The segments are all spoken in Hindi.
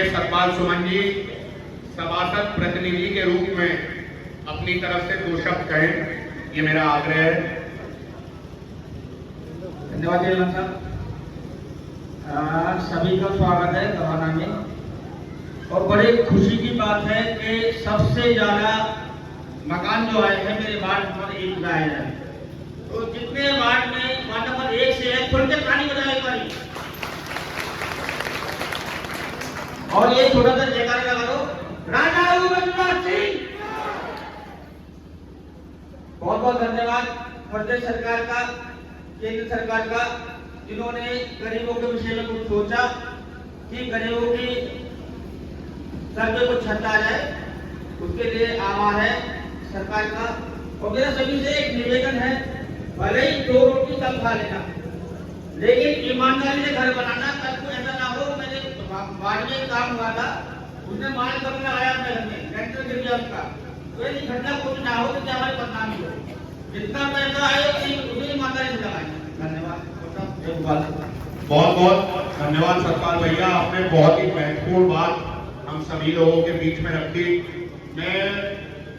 सतपाल सुमन जी सभासद प्रतिनिधि के रूप में अपनी तरफ से 2 शब्द कहें, ये मेरा आग्रह है। धन्यवाद जयवंत साहब। सभी का स्वागत है दवाना में। और बड़ी खुशी की बात है कि सबसे ज्यादा मकान जो आए हैं मेरे वार्ड नंबर 1 में आए हैं। तो जितने वार्ड में वार्ड नंबर 1 से है खुल के ताली बजाए पारी और ये छोटा सा जयकारा लगा दो, राजा रघुवंश सिंह। बहुत बहुत धन्यवाद प्रदेश सरकार का, केंद्र सरकार का, जिन्होंने गरीबों के विषय में कुछ सोचा कि गरीबों की सर पे कुछ छत आ जाए, उसके लिए आभार है सरकार का। और मेरा सभी से एक निवेदन है, भले ही 2 रोटी कम खा लेना, लेकिन ईमानदारी से घर बनाना। कल को ऐसा ना हो, मैंने वार्ड में काम हुआ था, उसने माल कम लगाया अपने घर में, लेंटर गिर गया उसका। तो ऐसी घटना कुछ ना हो तो क्या हमारी बदनामी हो। जितना पैसा आए उतनी ईमानदारी से लगाए। धन्यवाद। बहुत बहुत धन्यवाद सतपाल भैया, आपने बहुत ही महत्वपूर्ण बात हम सभी लोगों के बीच में रखी। मैं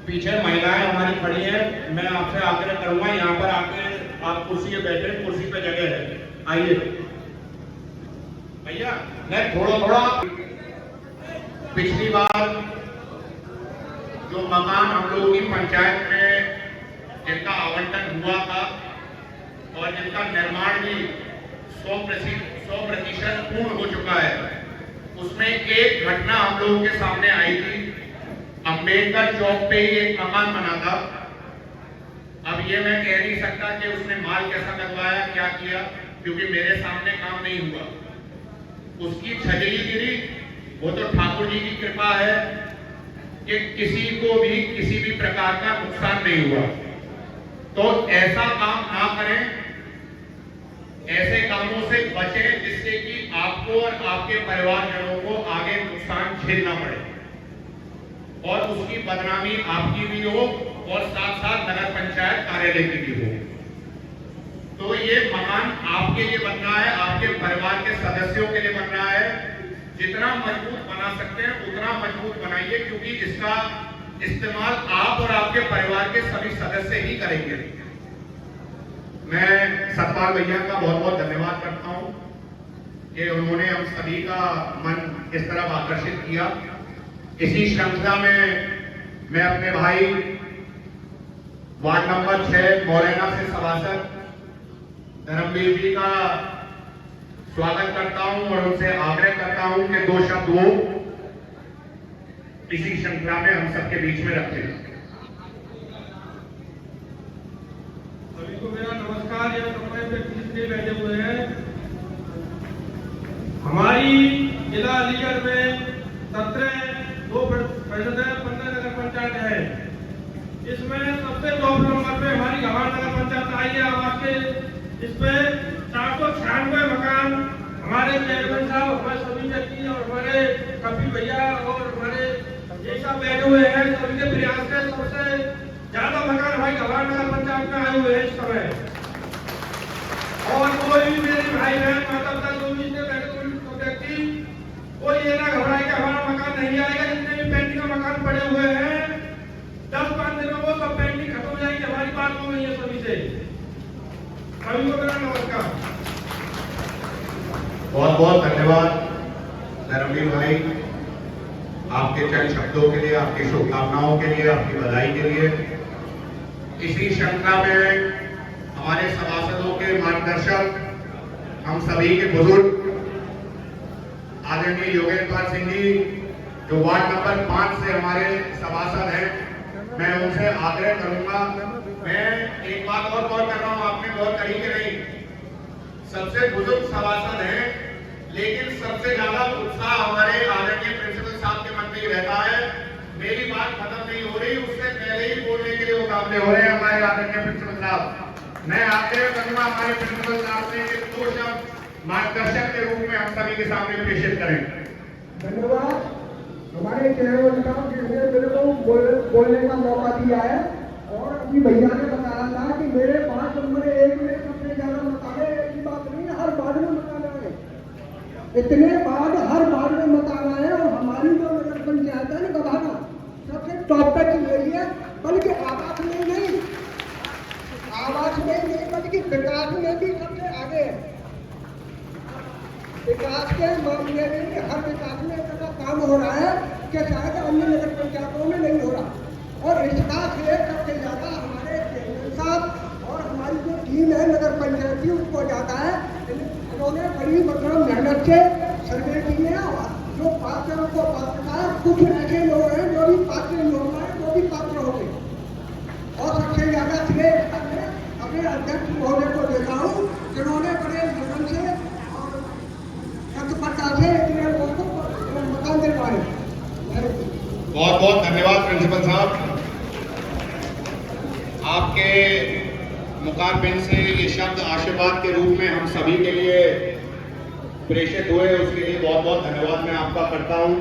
पीछे महिलाएं हमारी खड़ी हैं, मैं आपसे आग्रह करूंगा यहाँ पर आके आप कुर्सी पे बैठे, कुर्सी पे जगह है, आइए भैया। मैं थोड़ा पिछली बार जो मकान हम लोगों की पंचायत में जिनका आवंटन हुआ था और जिनका निर्माण भी 100% पूर्ण हो चुका है, उसमें एक घटना हम लोगों के सामने आई थी। अंबेडकर चौक पे ही एक मकान बना था। अब ये मैं कह नहीं सकता कि उसने माल कैसा लगवाया, क्या किया, क्योंकि मेरे सामने काम नहीं हुआ। उसकी छजरी गिरी, वो तो ठाकुर जी की कृपा है कि किसी को भी किसी भी प्रकार का नुकसान नहीं हुआ। तो ऐसा काम ना करें, ऐसे कामों से बचें जिससे कि आपको और आपके परिवारजनों को आगे नुकसान झेलना पड़े और उसकी बदनामी आपकी भी हो और साथ साथ नगर पंचायत कार्यालय की भी हो। तो ये मकान आपके लिए बन रहा है, आपके परिवार के सदस्यों के लिए बन रहा है। जितना मजबूत बना सकते हैं उतना मजबूत बनाइए, क्योंकि इसका इस्तेमाल आप और आपके परिवार के सभी सदस्य ही करेंगे। मैं सतपाल भैया का बहुत बहुत धन्यवाद करता हूं कि उन्होंने हम सभी का मन इस तरफ आकर्षित किया। इसी श्रृंखला में मैं अपने भाई वार्ड नंबर 6 मोरैना से सभासद धर्मवीर जी का स्वागत करता हूं और उनसे आग्रह करता हूं कि 2 शब्द वो इसी श्रृंखला में हम सबके बीच में रखें। सभी को मेरा नमस्कार। यह समय पे किसने बैठे हुए हैं। हमारी जिला अलीगढ़ में 17% है, 15 नगर पंचायत है। इसमें सबसे टॉप नंबर पे हमारी गवार नगर पंचायत आई है। आवास के इस पे 496 मकान हमारे चेयरमैन साहब, हमारे सभी व्यक्ति और हमारे कपिल भैया और हमारे ये सब बैठे हुए हैं। सभी के प्रयास से सबसे ज्यादा मकान हमारी गवार नगर पंचायत में आए हुए हैं इस समय। और कोई भी मेरे भाई बहन माता पिता जो भी इसमें बैठे हुए व्यक्ति, कोई ये ना घबराए कि हमारा मकान नहीं आएगा। जितने भी पेंटिंग का मकान पड़े हुए हैं 10-5 दिन में वो सब पेंटिंग खत्म हो जाएगी। हमारी बात हो गई है सभी से। सभी को मेरा नमस्कार। बहुत बहुत धन्यवाद धर्मवीर भाई, आपके चंद शब्दों के लिए, आपकी शुभकामनाओं के लिए, आपकी बधाई के लिए। इसी श्रृंखला में हमारे सभासदों के मार्गदर्शक, हम सभी के बुजुर्ग आदरणीय योगेंद्र सिंह जी, जो वार्ड नंबर 5 से हमारे सभासद हैं, मैं उनसे आग्रह करूंगा। मैं एक बात और गौर कर रहा हूं, आपने गौर करी कि नहीं, सबसे बुजुर्ग सभासद हैं, लेकिन सबसे ज्यादा उत्साह हमारे आदरणीय प्रिंसिपल साहब के मन में ही रहता है। मेरी बात खत्म नहीं हो रही, उससे पहले ही बोलने के लिए मुकाबले हो रहे हैं हमारे आदरणीय प्रिंसिपल साहब। मैं आग्रह करूंगा हमारे प्रिंसिपल साहब से कि 2 शब्द मार्गदर्शक के रूप में हम सभी के सामने प्रेषित करें। धन्यवाद हमारे चेयरमैन साहब जिन्होंने मेरे को बोलने का मौका दिया है। और अभी भैया ने बताया था कि मेरे 5 नंबर 1 में सबसे ज्यादा मकान है। ऐसी बात नहीं है, हर वार्ड में मकान है। इतने बाद हर वार्ड में मकान आए और से सर्वे किए हैं। जो पात्र को पात्र का, कुछ ऐसे लोग हैं जो भी पात्र नहीं हो पाए, वो भी पात्र हो गए। और सबसे ज्यादा श्रेय अपने अध्यक्ष महोदय को देता हूँ, जिन्होंने बड़े लगन से और तत्परता से इतने लोगों को मकान दिलवाए। बहुत बहुत धन्यवाद प्रिंसिपल साहब, आपके मुखारबिंद से ये शब्द आशीर्वाद के रूप में हम सभी के लिए प्रेषित हुए, उसके लिए बहुत बहुत धन्यवाद मैं आपका करता हूं।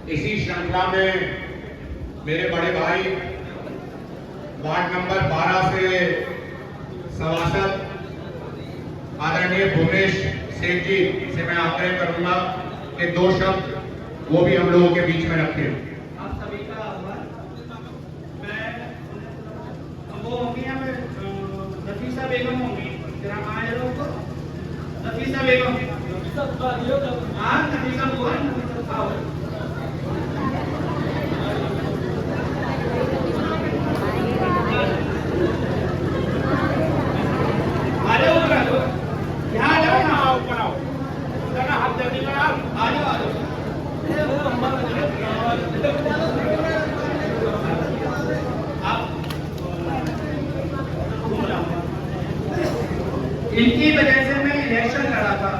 इसी श्रृंखला में मेरे बड़े भाई वार्ड नंबर 12 से सभासद आदरणीय भुवनेश सेठ जी से मैं आग्रह करूंगा कि 2 शब्द वो भी हम लोगों के बीच में रखें। आप सभी का आभार। मैं वो होंगी यहाँ पे नफीसा बेगम होंगी, जरा आए लोगों को नफीसा बेगम, हाँ नफीसा बुआ, आओ। आ जाओ ऊपर, आ जाओ यहाँ, आ जाओ यहाँ ऊपर आओ, जरा हाथ जल्दी लगाओ, आ जाओ आ जाओ। इनकी वजह से मैं इलेक्शन लड़ा था।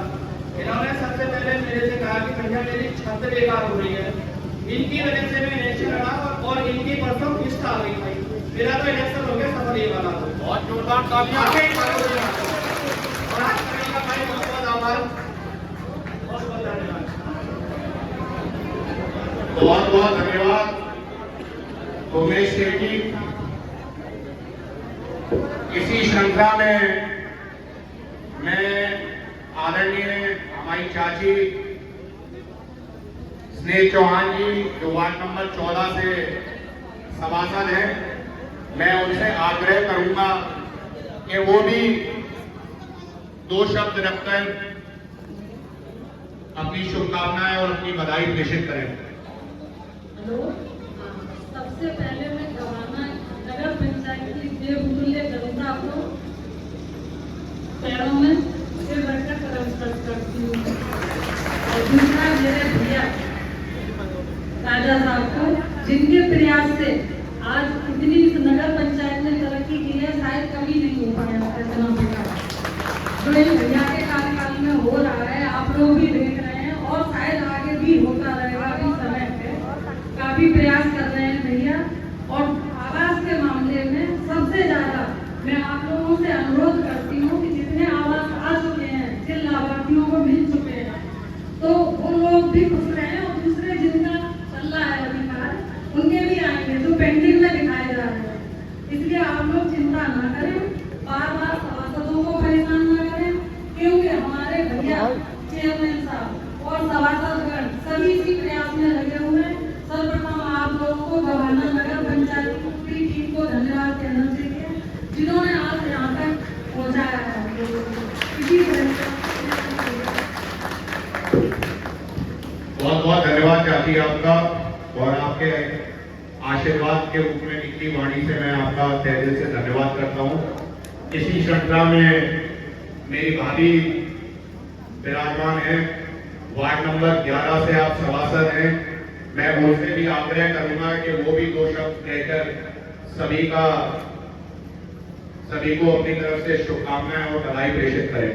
इन्होंने सबसे पहले मेरे से कहा कि भैया मेरी छत बेकार हो रही है, इनकी वजह से मैं इलेक्शन लड़ा और इनकी परसों किस्त आ गई भाई, मेरा तो इलेक्शन हो गया सफल ये वाला। तो बहुत जोरदार तालियां और आज सभी का भाई बहुत बहुत आभार, बहुत बहुत धन्यवाद। बहुत बहुत धन्यवाद उमेश सेठ जी। इसी श्रृंखला में मैं आदरणीय हमारी चाची स्नेह चौहान जी जो वार्ड नंबर 14 से सभासद हैं, मैं उनसे आग्रह करूंगा कि वो भी 2 शब्द रखकर अपनी शुभकामनाएं और अपनी बधाई प्रेषित करें। हेलो, सबसे पहले मैं गवाना नगर पंचायत की देवतुल्य जनता को पैरों में सिर रखकर नमस्कार करती हूँ। और दूसरा मेरे भैया राजा साहब को, जिनके प्रयास से आज इतनी इस नगर पंचायत ने तरक्की की है, शायद कभी नहीं हो पाया इतना विकास जो इन भैया के कार्यकाल में हो रहा है। आप लोग भी देख रहे हैं और शायद आगे भी होता रहेगा। अभी समय पे काफी प्रयास कर रहे हैं भैया। और आवास के मामले में सबसे ज्यादा मैं आप लोगों से अनुरोध करती हूँ कि जितने आवास आ चुके हैं, जिन लाभार्थियों को मिल चुके हैं, तो वो लोग भी खुश रहे और दूसरे जिनका चल रहा है अधिकार उनके भी आएंगे जो पेंडिंग में दिखाए जा रहे हैं। इसलिए आप लोग चिंता ना करें, बार बार सभासदों को परेशान ना करें, क्योंकि हमारे भैया चेयरमैन साहब और सभासदगण सभी इसी प्रयास में लगे हुए हैं। सर्वप्रथम आप लोगों को गवाना नगर पंचायत की पूरी टीम को धन्यवाद कहना चाहिए, जिन्होंने आज यहाँ तक पहुँचाया है। इसी बहुत बहुत धन्यवाद चाची आपका, और आपके आशीर्वाद के रूप में निकली वाणी से मैं आपका तहे दिल से धन्यवाद करता हूँ। इसी श्रृंखला में मेरी भाभी विराजमान है, वार्ड नंबर 11 से आप सभासद हैं। मैं उनसे भी आग्रह करूंगा कि वो भी 2 शब्द कहकर सभी को अपनी तरफ से शुभकामनाएं और बधाई प्रेषित करें।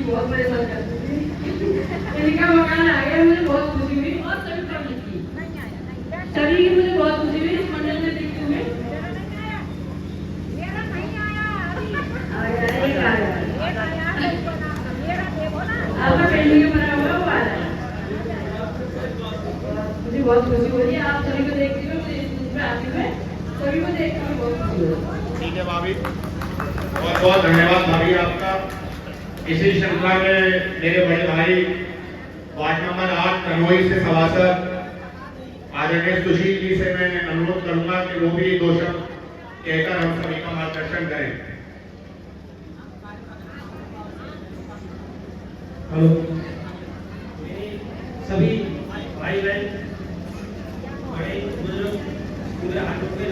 बहुत परेशान करती थी। इनका मकान आ गया, मुझे बहुत खुशी हुई और सभी पढ़ लिखी, सभी की मुझे बहुत खुशी हुई इस मंडल में देखते हुए। आपका पेंडिंग में बना हुआ वो आ रहा है, मुझे बहुत खुशी हो रही है। आप सभी को देखते हुए, मुझे इस में आते हुए सभी को देखते हुए बहुत खुशी हो रही है। ठीक है भाभी, बहुत बहुत धन्यवाद भाभी आपका। इसी श्रृंखला में मेरे बड़े भाई वार्ड नंबर 8 कनोई से सभासद आदरणीय सुशील जी से मैं अनुरोध करूंगा कि वो भी 2 शब्द कहकर हम सभी का मार्गदर्शन करें। हेलो, सभी भाई बहन, बड़े बुजुर्ग, पूरे हाथों के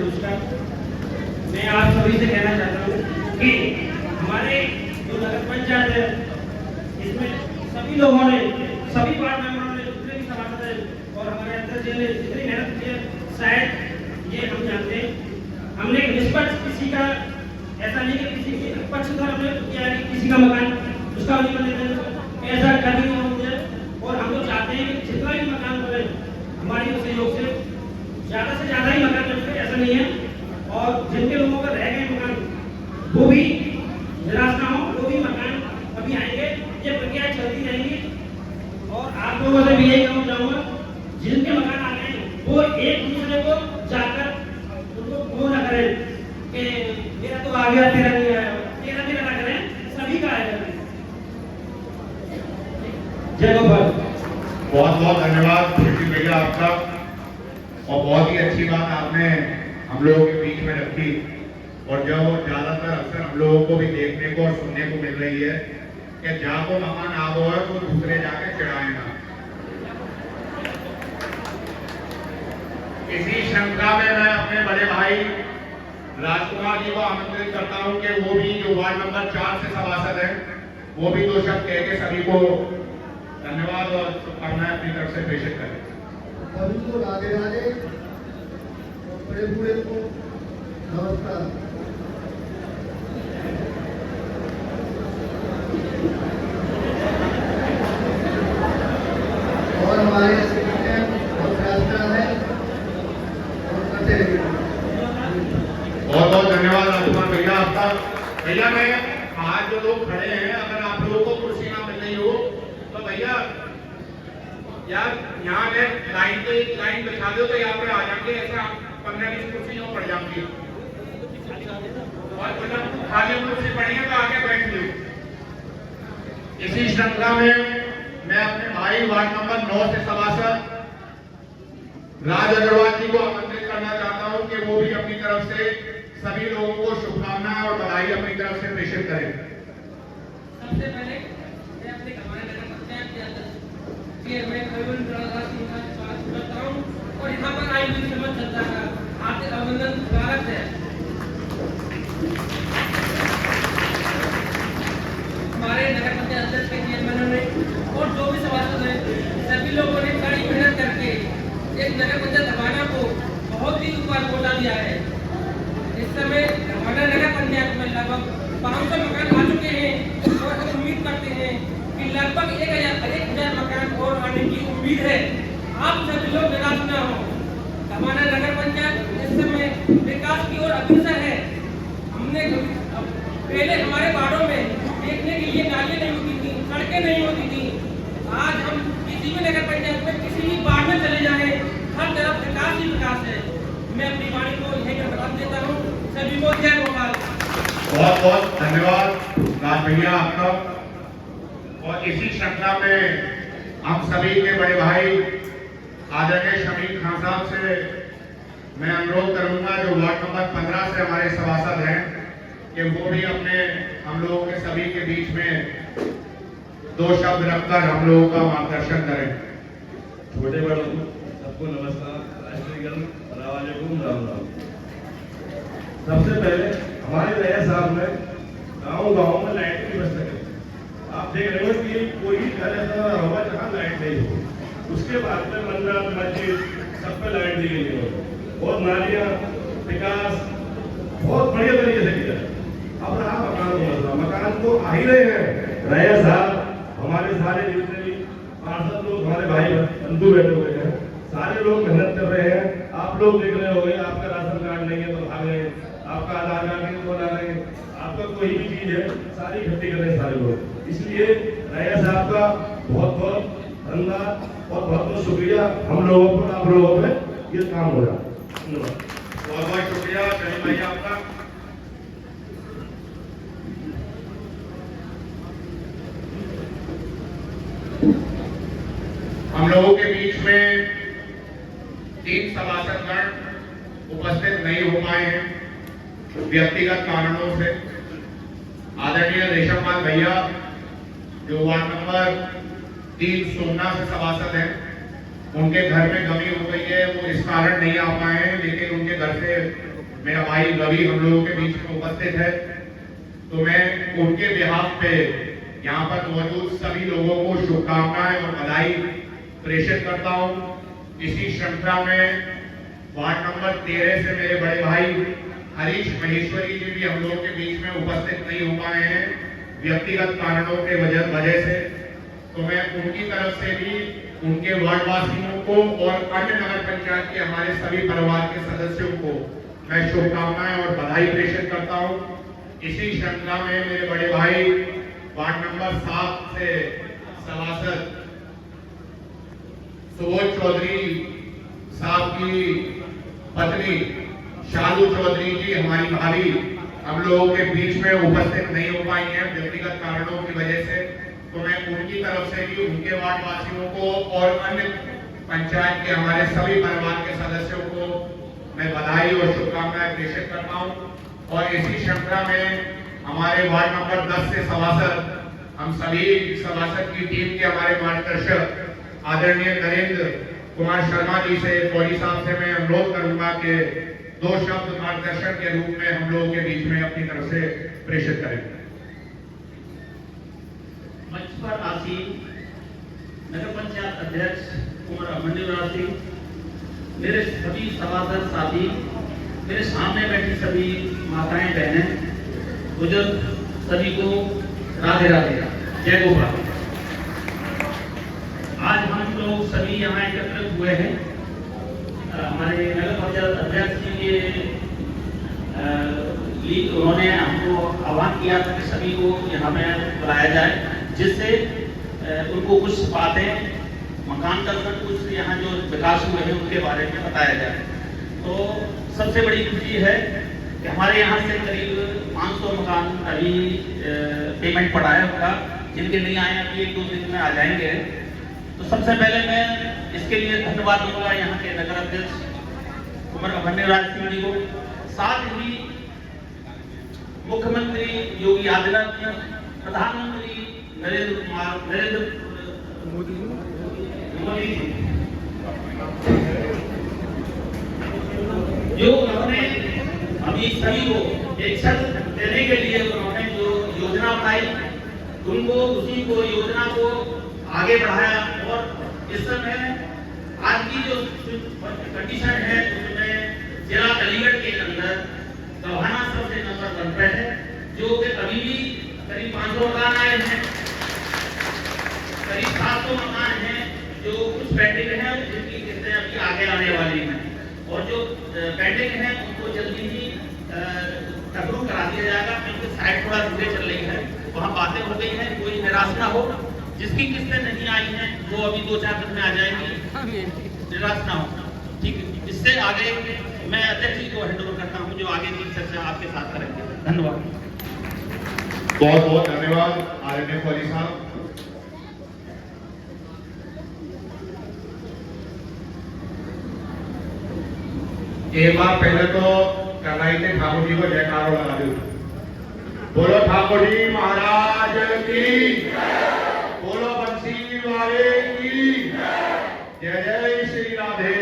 सभी से कहना चाहता हूँ कि हमारे जो नगर पंचायत है इसमें सभी लोगों ने, सभी वार्ड मेंबरों ने, जितने भी सभासद हैं और हमारे अध्यक्ष जी ने जितनी मेहनत की है, शायद ये हम जानते हैं। हमने निष्पक्ष किसी का ऐसा नहीं कि किसी की पक्षधर हमने किया है कि किसी का मकान उसका नहीं बनेगा, ऐसा कभी नहीं होगा। और हम लोग चाहते हैं कि जितना भी मकान बने हमारी सहयोग से ज़्यादा से ज़्यादा ही मकान बने, ऐसा नहीं है। और जिनके लोगों का रह गए मकान वो भी निराश ना हो, वो भी मकान अभी आएंगे, ये प्रक्रिया चलती रहेगी। और आप लोगों से भी यही कहना चाहूँगा, जिनके मकान आ गए वो एक दूसरे को जाकर उनको वो ना करें कि मेरा तो आ गया तेरा नहीं आया, तेरा तेरा ना करें, सभी का आएगा। जय गोपाल। बहुत बहुत धन्यवाद भैया आपका, और बहुत ही अच्छी बात आपने हम लोगों के बीच में रखी। और जो ज्यादातर अक्सर हम लोगों को भी देखने को और सुनने को मिल रही है कि जाको मकान आ गो है तो दूसरे जाके चिढ़ाए ना। इसी श्रृंखला में मैं अपने बड़े भाई राजकुमार जी को आमंत्रित करता हूं कि वो भी जो वार्ड नंबर 4 से सभासद हैं वो भी दो शब्द कह के सभी को धन्यवाद और शुभकामनाएं अपनी तरफ से प्रेषित करें। सभी को राधे राधे और बड़े बूढ़े को नमस्कार। और हमारे बहुत प्रार्थना है और करते रहिए। बहुत बहुत धन्यवाद राजकुमार भैया आपका। भैया मैं आज जो लोग खड़े हैं, अगर आप लोगों को कुर्सी ना मिल रही हो तो भैया यार यहाँ पे लाइन बिछा दो तो यहाँ पे आ जाएंगे। ऐसा 15-20 कुर्सी यहाँ पड़ जाएंगी और खाली कुर्सी पड़ी है तो आगे बैठ लो। इसी श्रृंखला में मैं अपने भाई वार्ड नंबर 9 से सभासद राज अग्रवाल जी को आमंत्रित करना चाहता हूं कि वो भी अपनी तरफ से सभी लोगों को शुभकामनाएं और बधाई अपनी तरफ से प्रेषित करें। सबसे पहले मैं अपने हमारे नगर पंचायत के अंदर चेयरमैन अरुण प्रसाद सिंह का स्वागत करता हूं और यहाँ पर आई हुई समाज जनता का हार्दिक अभिनंदन स्वागत है। हमारे नगर पंचायत अध्यक्ष के चेयरमैनों ने और जो भी सभासद हैं सभी लोगों ने कड़ी मेहनत करके एक नगर पंचायत धवाना को बहुत ही ऊपर पहुंचा दिया है। इस समय हमारे नगर पंचायत में लगभग 500 मकान आ चुके हैं और हम उम्मीद करते हैं कि लगभग 1000 मकान और आने की उम्मीद है। आप सभी लोग निराश न हो। हमारा नगर पंचायत इस समय विकास की ओर अग्रसर है। हमने पहले हमारे वार्डों में देखने के लिए नालियां नहीं होती थी, सड़कें नहीं होती थी। आज हम किसी भी नगर पंचायत में किसी भी वार्ड में चले जाएं, हर तरफ विकास ही विकास है। मैं अपनी वाणी को यहीं पर बता देता हूँ। सभी को जय गोपाल। बहुत बहुत धन्यवाद राज भैया आपका। और इसी श्रृंखला में हम सभी के बड़े भाई आदरणीय शमीर खान साहब से मैं अनुरोध करूंगा, जो वार्ड नंबर 15 से हमारे सभासद हैं, कि वो भी अपने हम लोगों के सभी के बीच में 2 शब्द रखकर हम लोगों का मार्गदर्शन करें। छोटे बड़ों को सबको नमस्कार, वालेकुम राम राम। सबसे पहले हमारे नए साल में गांव में लाइट की व्यवस्था करें। आप देख रहे हो कि कोई घर ऐसा होगा जहाँ लाइट नहीं हो। उसके बाद में मंदिर मस्जिद सब पे लाइट दी गई है और नालियाँ विकास बहुत बढ़िया तरीके से किया। अब रहा मकान को मसला, मकान तो आ ही रहे हैं। रहे साहब हमारे सारे जितने भी पार्षद लोग, हमारे भाई बंधु बैठे हुए हैं, सारे लोग मेहनत कर रहे हैं। आप लोग देख रहे होंगे, आपका राशन कार्ड नहीं है तो भाग रहे हैं, आपका आधार कार्ड नहीं तो बना रहे हैं, आपका कोई भी चीज है सारी इकट्ठी कर रहे हैं सारे लोग। इसलिए रैया साहब का बहुत बहुत धन्यवाद और बहुत बहुत शुक्रिया। हम लोगों पर, आप लोगों पे ये काम हो रहा है। धन्यवाद, बहुत बहुत शुक्रिया शमीर भाई आपका। हम लोगों के बीच में 3 सभासदगण उपस्थित नहीं हो पाए हैं व्यक्तिगत कारणों से। आदरणीय रेशमपाल भैया जो वार्ड नंबर 3 सोमनाथ से सभासद हैं, उनके घर में कमी हो गई है, वो इस कारण नहीं आ पाए हैं, लेकिन उनके घर से मेरा भाई रवि हम लोगों के बीच में उपस्थित है, तो मैं उनके बिहाफ पे यहाँ पर मौजूद सभी लोगों को शुभकामनाएं और बधाई प्रेषित करता हूँ। इसी श्रृंखला में वार्ड नंबर 13 से मेरे बड़े भाई हरीश महेश्वरी जी भी हम लोगों के बीच में उपस्थित नहीं हो पाए हैं व्यक्तिगत कारणों के वजह से, तो मैं उनकी तरफ से भी उनके वार्ड वासियों को और अन्य नगर पंचायत के हमारे सभी परिवार के सदस्यों को मैं शुभकामनाएं और बधाई प्रेषित करता हूं। इसी श्रृंखला में मेरे बड़े भाई वार्ड नंबर 7 से सभासद सुबोध चौधरी साहब की पत्नी शालू चौधरी जी, हमारी भाभी, हम लोगों के बीच में उपस्थित नहीं हो पाई हैं व्यक्तिगत कारणों की वजह से, तो मैं उनकी तरफ से भी उनके वार्ड वासियों को और अन्य पंचायत के हमारे सभी परिवार के सदस्यों को मैं बधाई और शुभकामनाएं प्रेषित करता हूं। और इसी श्रृंखला में हमारे वार्ड नंबर 10 से सभासद, हम सभी सभासद की टीम के हमारे मार्गदर्शक आदरणीय नरेंद्र कुमार शर्मा जी से, फौजी साहब से मैं अनुरोध करूंगा कि 2 शब्द मार्गदर्शन के रूप में हम लोगों के बीच में अपनी तरफ से प्रेषित करें। मंच पर आसीन नगर पंचायत अध्यक्ष कुमार अभिमन्यु सिंह, मेरे सभी सभासद साथी, मेरे सामने बैठी सभी माताएं बहनें, बुजुर्ग, सभी को राधे राधे, जय गोपाल। आज हम लोग सभी यहाँ एकत्रित हुए हैं। हमारे नगर पंचायत अध्यक्ष जी के उन्होंने हमको आह्वान किया था कि सभी को यहाँ में बुलाया जाए, जिससे उनको कुछ बातें मकान का कुछ यहाँ जो विकास हुए हैं उनके बारे में बताया जाए। तो सबसे बड़ी खुशी है कि हमारे यहाँ से करीब 500 मकान अभी पेमेंट पड़ा है उनका, जिनके नहीं आए अभी 1-2 दिन में आ जाएंगे। तो सबसे पहले मैं इसके लिए धन्यवाद दूंगा यहाँ के नगर अध्यक्ष कुमार अभिमन्यु सिंह जी को, साथ ही मुख्यमंत्री योगी आदित्यनाथ जी, प्रधानमंत्री नरेंद्र मोदी जो उन्होंने अभी सभी को एक छत देने के लिए उन्होंने जो योजना बनाई, उनको उसी को योजना को आगे बढ़ाया। और इस समय आज की जो कंडीशन है उसमें जिला अलीगढ़ के अंदर गवाना सबसे नंबर 1 पे है, जो कि अभी भी करीब 500 मकान आए हैं, करीब 700 मकान हैं जो कुछ पेंडिंग है, जिनकी किस्तें अभी आगे आने वाली हैं, और जो पेंडिंग है उनको जल्दी ही अप्रूव करा दिया जाएगा, क्योंकि साइट थोड़ा धीरे चल रही है, वहाँ बातें हो गई हैं, कोई निराश ना हो। जिसकी किस्तें नहीं आई हैं वो अभी 2-4 दिन में आ जाएंगी, निराश ना हो। ठीक है, इससे आगे मैं अध्यक्ष जी को हैंड ओवर करता हूँ, जो आगे की चर्चा आपके साथ करेंगे। धन्यवाद। बहुत बहुत धन्यवाद आदरणीय फौजी साहब। एक बार पहले तो करनाई के ठाकुर जी को जयकारा लगा दो। बोलो ठाकुर जी महाराज की, बोलो बंसी वाले की, जय जय श्री राधे।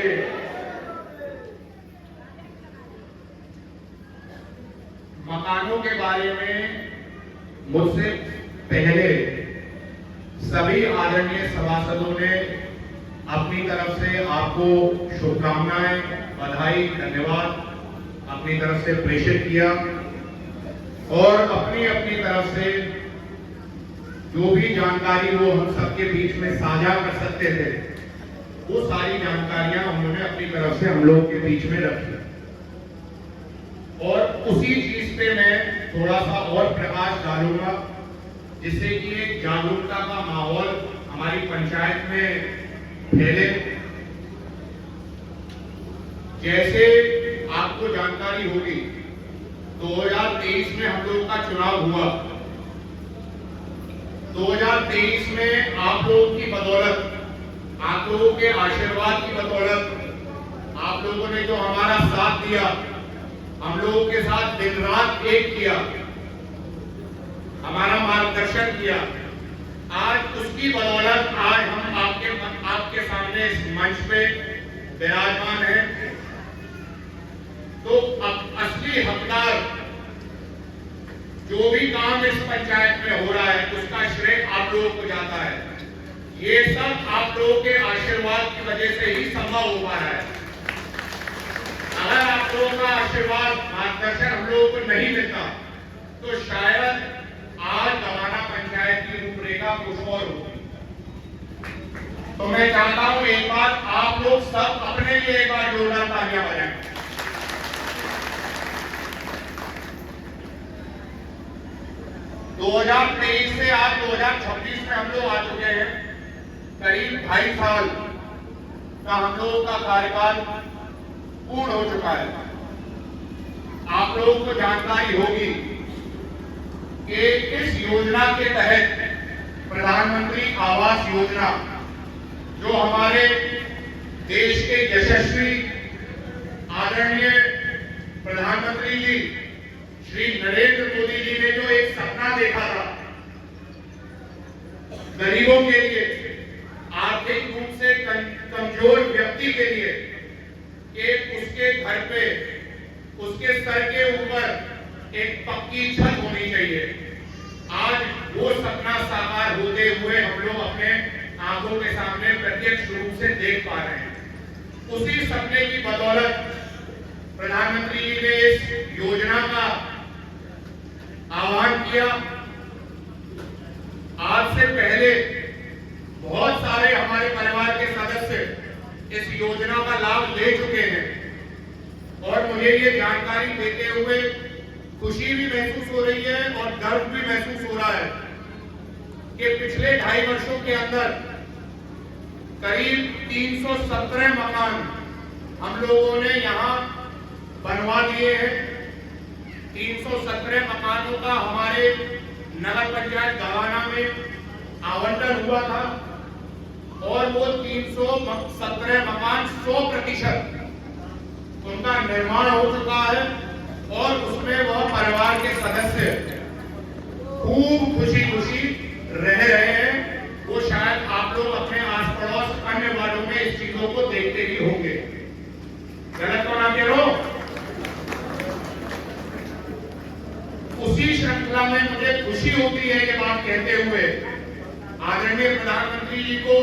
मकानों के बारे में मुझसे पहले सभी आदरणीय सभासदों ने अपनी तरफ से आपको शुभकामनाएं, बधाई, धन्यवाद अपनी तरफ से प्रेषित किया, और अपनी अपनी तरफ से जो भी जानकारी वो हम सबके बीच में साझा कर सकते थे, वो सारी जानकारियां उन्होंने अपनी तरफ से हम लोग के बीच में रखी। और उसी चीज पे मैं थोड़ा सा और प्रकाश डालूंगा, जिससे कि एक जागरूकता का माहौल हमारी पंचायत में फैले। जैसे आपको जानकारी होगी 2023 में हम लोगों का चुनाव हुआ। 2023 में आप लोगों की बदौलत, आप लोगों के आशीर्वाद की बदौलत, आप लोगों ने जो हमारा साथ दिया, हम लोगों के साथ दिन रात एक किया, हमारा मार्गदर्शन किया, आज उसकी बदौलत आज हम आपके सामने इस मंच पे विराजमान हैं। तो अब असली हकदार जो भी काम इस पंचायत में हो रहा है उसका श्रेय आप लोगों को जाता है। ये सब आप लोगों के आशीर्वाद की वजह से ही संभव हो पा रहा है। अगर आप लोगों का आशीर्वाद मार्गदर्शन हम लोगों को नहीं मिलता तो शायद आज दवाना पंचायत की रूपरेखा कुछ और होगी। तो मैं चाहता हूं एक बार आप लोग सब अपने लिए एक बार जोरदार तालियां बजाएं। दो 2023 से आज 2026 में हम लोग आ चुके हैं। करीब 2.5 साल का हम लोगों का कार्यकाल पूर्ण हो चुका है। आप लोगों को जानकारी होगी कि इस योजना के तहत प्रधानमंत्री आवास योजना जो हमारे देश के यशस्वी आदरणीय प्रधानमंत्री जी श्री नरेंद्र मोदी जी ने जो एक सपना देखा था गरीबों के लिए, आर्थिक रूप से कमजोर व्यक्ति के लिए कि उसके घर पे उसके सर के ऊपर एक पक्की छत होनी चाहिए। आज वो सपना साकार होते हुए हम लोग अपने आंखों के सामने प्रत्यक्ष रूप से देख पा रहे हैं। उसी सपने की बदौलत प्रधानमंत्री जी ने इस योजना का आह्वान किया। आज से पहले बहुत सारे हमारे परिवार के सदस्य इस योजना का लाभ ले चुके हैं और मुझे ये जानकारी देते हुए खुशी भी महसूस हो रही है और गर्व भी महसूस हो रहा है कि पिछले 2.5 वर्षों के अंदर करीब 317 मकान हम लोगों ने यहाँ बनवा दिए हैं। 317 मकानों का हमारे नगर पंचायत दवाना में आवंटन हुआ था और वो 317 मकान 100% उनका निर्माण हो चुका है और उसमें वह परिवार के सदस्य खूब खुशी खुशी रह रहे हैं। वो शायद आप लोग अपने आस पड़ोस अन्य वार्डों में इस चीजों को देखते भी होंगे। गलत तो ना कह लो। उसी श्रृंखला में मुझे खुशी होती है ये बात कहते हुए आदरणीय प्रधानमंत्री जी को